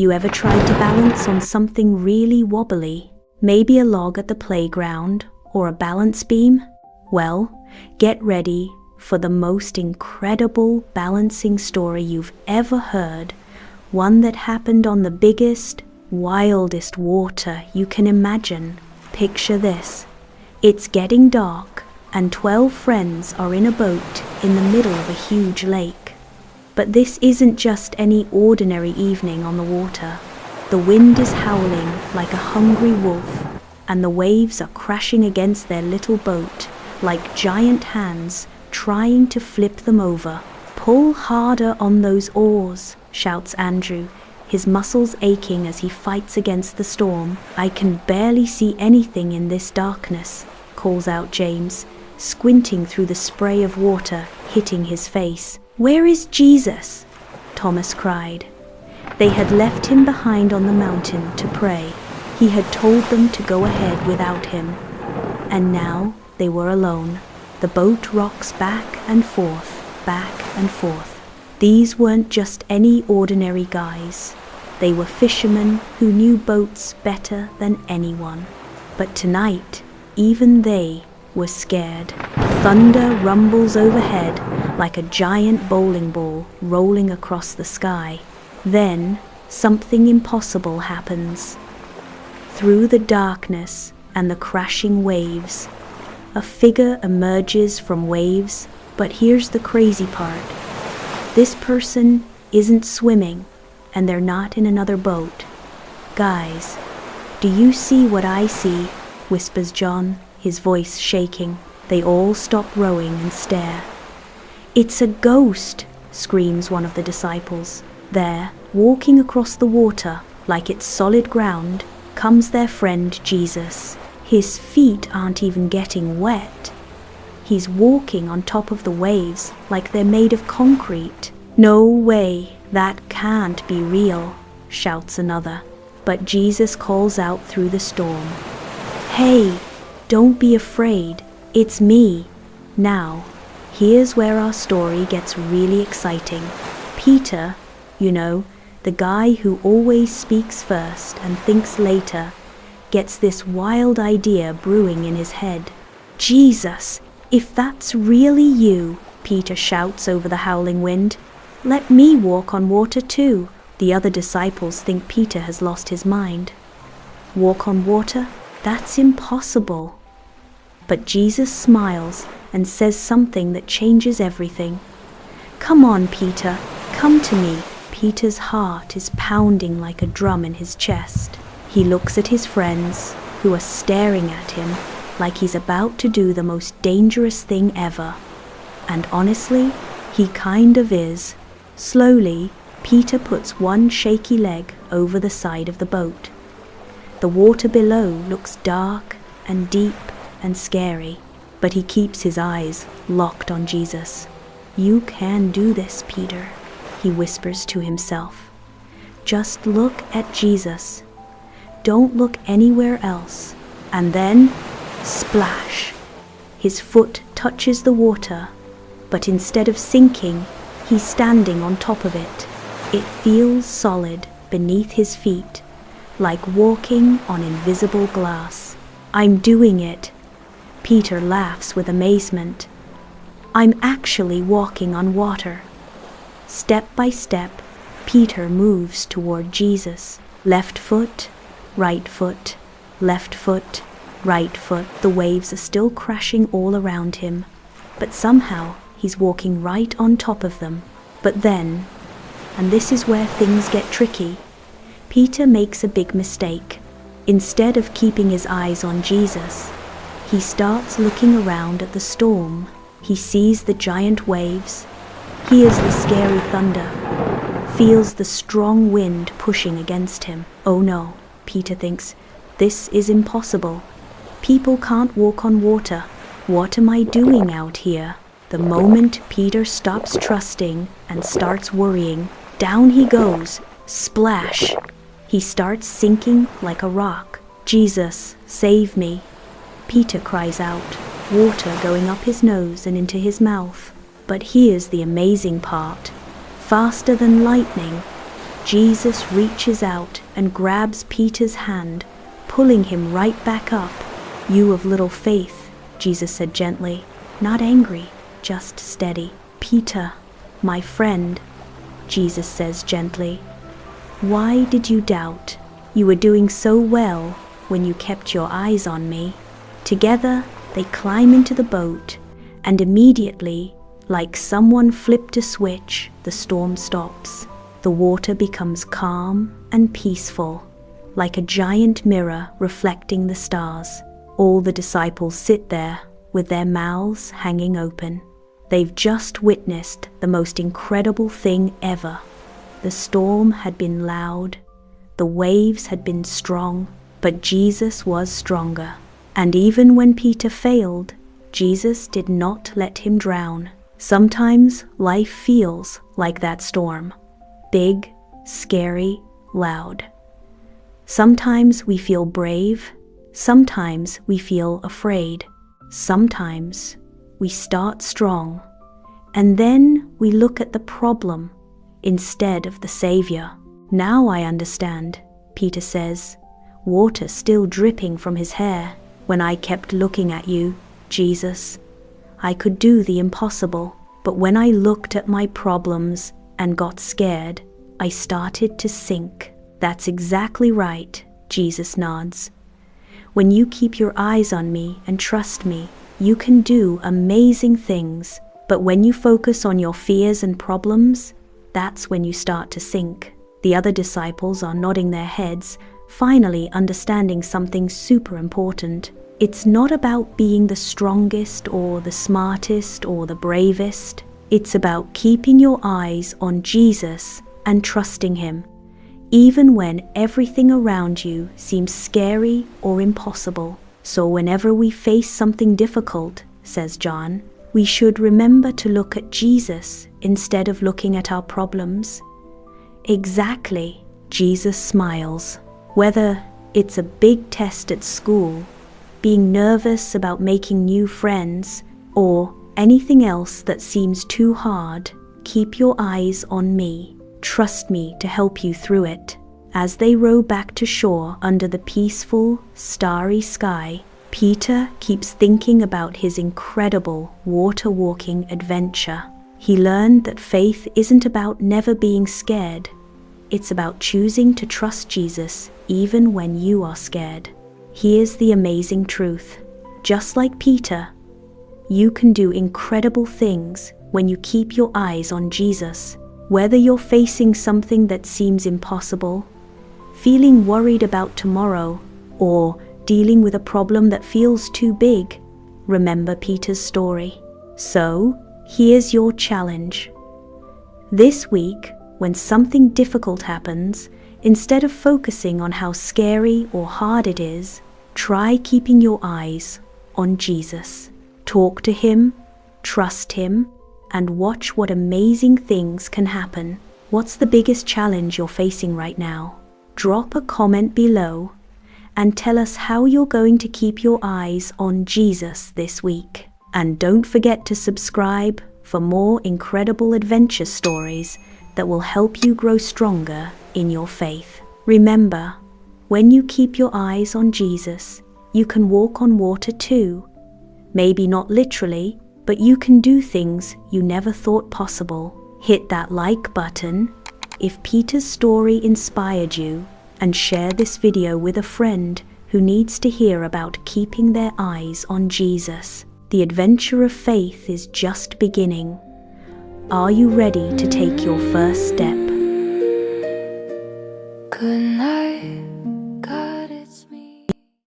You ever tried to balance on something really wobbly? Maybe a log at the playground or a balance beam? Well, get ready for the most incredible balancing story you've ever heard. One that happened on the biggest, wildest water you can imagine. Picture this. It's getting dark and 12 friends are in a boat in the middle of a huge lake. But this isn't just any ordinary evening on the water. The wind is howling like a hungry wolf, and the waves are crashing against their little boat like giant hands trying to flip them over. "Pull harder on those oars," shouts Andrew, his muscles aching as he fights against the storm. "I can barely see anything in this darkness," calls out James, squinting through the spray of water hitting his face. "Where is Jesus?" Thomas cried. They had left him behind on the mountain to pray. He had told them to go ahead without him. And now they were alone. The boat rocks back and forth, back and forth. These weren't just any ordinary guys. They were fishermen who knew boats better than anyone. But tonight, even they were scared. Thunder rumbles overhead like a giant bowling ball rolling across the sky. Then, something impossible happens. Through the darkness and the crashing waves, a figure emerges from waves. But here's the crazy part. This person isn't swimming, and they're not in another boat. "Guys, do you see what I see?" whispers John, his voice shaking. They all stop rowing and stare. "It's a ghost!" screams one of the disciples. There, walking across the water like it's solid ground, comes their friend Jesus. His feet aren't even getting wet. He's walking on top of the waves like they're made of concrete. "No way, that can't be real," shouts another. But Jesus calls out through the storm, "Hey, don't be afraid, it's me." Now, here's where our story gets really exciting. Peter, the guy who always speaks first and thinks later, gets this wild idea brewing in his head. "Jesus, if that's really you," Peter shouts over the howling wind, "let me walk on water too." The other disciples think Peter has lost his mind. Walk on water? That's impossible. But Jesus smiles and says something that changes everything. "Come on, Peter, come to me." Peter's heart is pounding like a drum in his chest. He looks at his friends, who are staring at him like he's about to do the most dangerous thing ever. And honestly, he kind of is. Slowly, Peter puts one shaky leg over the side of the boat. The water below looks dark and deep and scary, but he keeps his eyes locked on Jesus. "You can do this, Peter," he whispers to himself. "Just look at Jesus. Don't look anywhere else." And then, splash! His foot touches the water, but instead of sinking, he's standing on top of it. It feels solid beneath his feet, like walking on invisible glass. "I'm doing it." Peter laughs with amazement. "I'm actually walking on water." Step by step, Peter moves toward Jesus. Left foot, right foot, left foot, right foot. The waves are still crashing all around him, but somehow he's walking right on top of them. But then, and this is where things get tricky, Peter makes a big mistake. Instead of keeping his eyes on Jesus, he starts looking around at the storm. He sees the giant waves, hears the scary thunder, feels the strong wind pushing against him. "Oh no," Peter thinks, "this is impossible. People can't walk on water. What am I doing out here?" The moment Peter stops trusting and starts worrying, down he goes. Splash! He starts sinking like a rock. "Jesus, save me!" Peter cries out, water going up his nose and into his mouth. But here's the amazing part. Faster than lightning, Jesus reaches out and grabs Peter's hand, pulling him right back up. "You of little faith," Jesus said gently, not angry, just steady. "Peter, my friend," Jesus says gently, "why did you doubt? You were doing so well when you kept your eyes on me." Together, they climb into the boat, and immediately, like someone flipped a switch, the storm stops. The water becomes calm and peaceful, like a giant mirror reflecting the stars. All the disciples sit there with their mouths hanging open. They've just witnessed the most incredible thing ever. The storm had been loud, the waves had been strong, but Jesus was stronger. And even when Peter failed, Jesus did not let him drown. Sometimes life feels like that storm. Big, scary, loud. Sometimes we feel brave, sometimes we feel afraid. Sometimes we start strong, and then we look at the problem instead of the Savior. "Now I understand," Peter says, water still dripping from his hair. "When I kept looking at you, Jesus, I could do the impossible. But when I looked at my problems and got scared, I started to sink." "That's exactly right," Jesus nods. "When you keep your eyes on me and trust me, you can do amazing things. But when you focus on your fears and problems, that's when you start to sink." The other disciples are nodding their heads, finally understanding something super important. It's not about being the strongest or the smartest or the bravest. It's about keeping your eyes on Jesus and trusting Him, even when everything around you seems scary or impossible. "So whenever we face something difficult," says John, "we should remember to look at Jesus instead of looking at our problems." Exactly, Jesus smiles. Whether it's a big test at school, being nervous about making new friends, or anything else that seems too hard, keep your eyes on me. Trust me to help you through it. As they row back to shore under the peaceful, starry sky, Peter keeps thinking about his incredible water-walking adventure. He learned that faith isn't about never being scared. It's about choosing to trust Jesus even when you are scared. Here's the amazing truth. Just like Peter, you can do incredible things when you keep your eyes on Jesus. Whether you're facing something that seems impossible, feeling worried about tomorrow, or dealing with a problem that feels too big, remember Peter's story. So, here's your challenge. This week, when something difficult happens, instead of focusing on how scary or hard it is, try keeping your eyes on Jesus. Talk to Him, trust Him, and watch what amazing things can happen. What's the biggest challenge you're facing right now? Drop a comment below and tell us how you're going to keep your eyes on Jesus this week. And don't forget to subscribe for more incredible adventure stories that will help you grow stronger in your faith. Remember, when you keep your eyes on Jesus, you can walk on water too. Maybe not literally, but you can do things you never thought possible. Hit that like button if Peter's story inspired you, and share this video with a friend who needs to hear about keeping their eyes on Jesus. The adventure of faith is just beginning. Are you ready to take your first step? Good night.